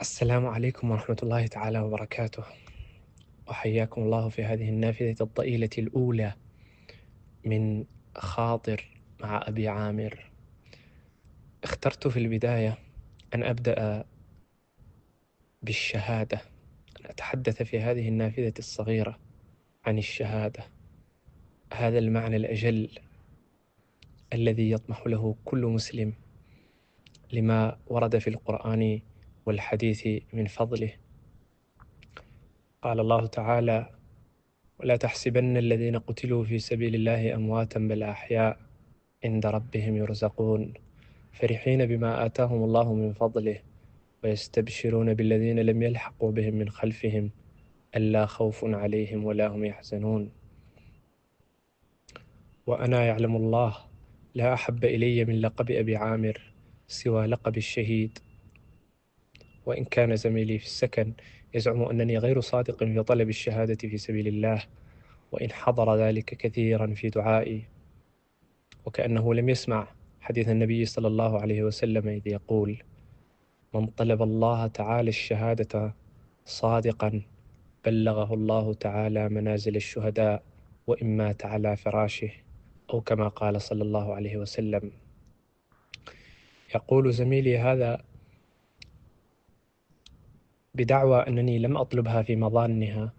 السلام عليكم ورحمة الله تعالى وبركاته، وحياكم الله في هذه النافذة الضئيلة الأولى من خاطر مع أبي عامر. اخترت في البداية أن أبدأ بالشهادة، أن أتحدث في هذه النافذة الصغيرة عن الشهادة، هذا المعنى الأجل الذي يطمح له كل مسلم لما ورد في القرآن والحديث من فضله. قال الله تعالى: ولا تحسبن الذين قتلوا في سبيل الله أمواتا بل أحياء عند ربهم يرزقون فرحين بما آتاهم الله من فضله ويستبشرون بالذين لم يلحقوا بهم من خلفهم ألا خوف عليهم ولا هم يحزنون. وأنا يعلم الله لا أحب إلي من لقب أبي عامر سوى لقب الشهيد، وإن كان زميلي في السكن يزعم أنني غير صادق في طلب الشهادة في سبيل الله، وإن حضر ذلك كثيرا في دعائي، وكأنه لم يسمع حديث النبي صلى الله عليه وسلم إذ يقول: من طلب الله تعالى الشهادة صادقا بلغه الله تعالى منازل الشهداء وإن مات على فراشه، أو كما قال صلى الله عليه وسلم. يقول زميلي هذا بدعوى أنني لم أطلبها في مظانها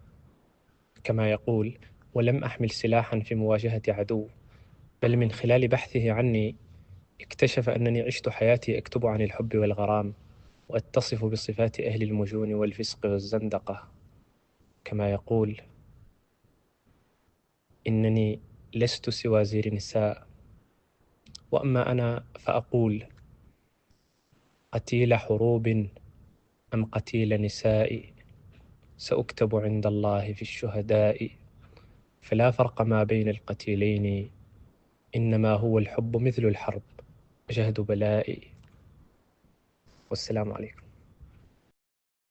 كما يقول، ولم أحمل سلاحا في مواجهة عدو، بل من خلال بحثه عني اكتشف أنني عشت حياتي أكتب عن الحب والغرام، وأتصف بصفات أهل المجون والفسق والزندقة. كما يقول: إنني لست سوى زير نساء، وأما أنا فأقول: قتيل حروب أم قتيل نساء، سأكتب عند الله في الشهداء، فلا فرق ما بين القتيلين، إنما هو الحب مثل الحرب جهد بلائي. والسلام عليكم.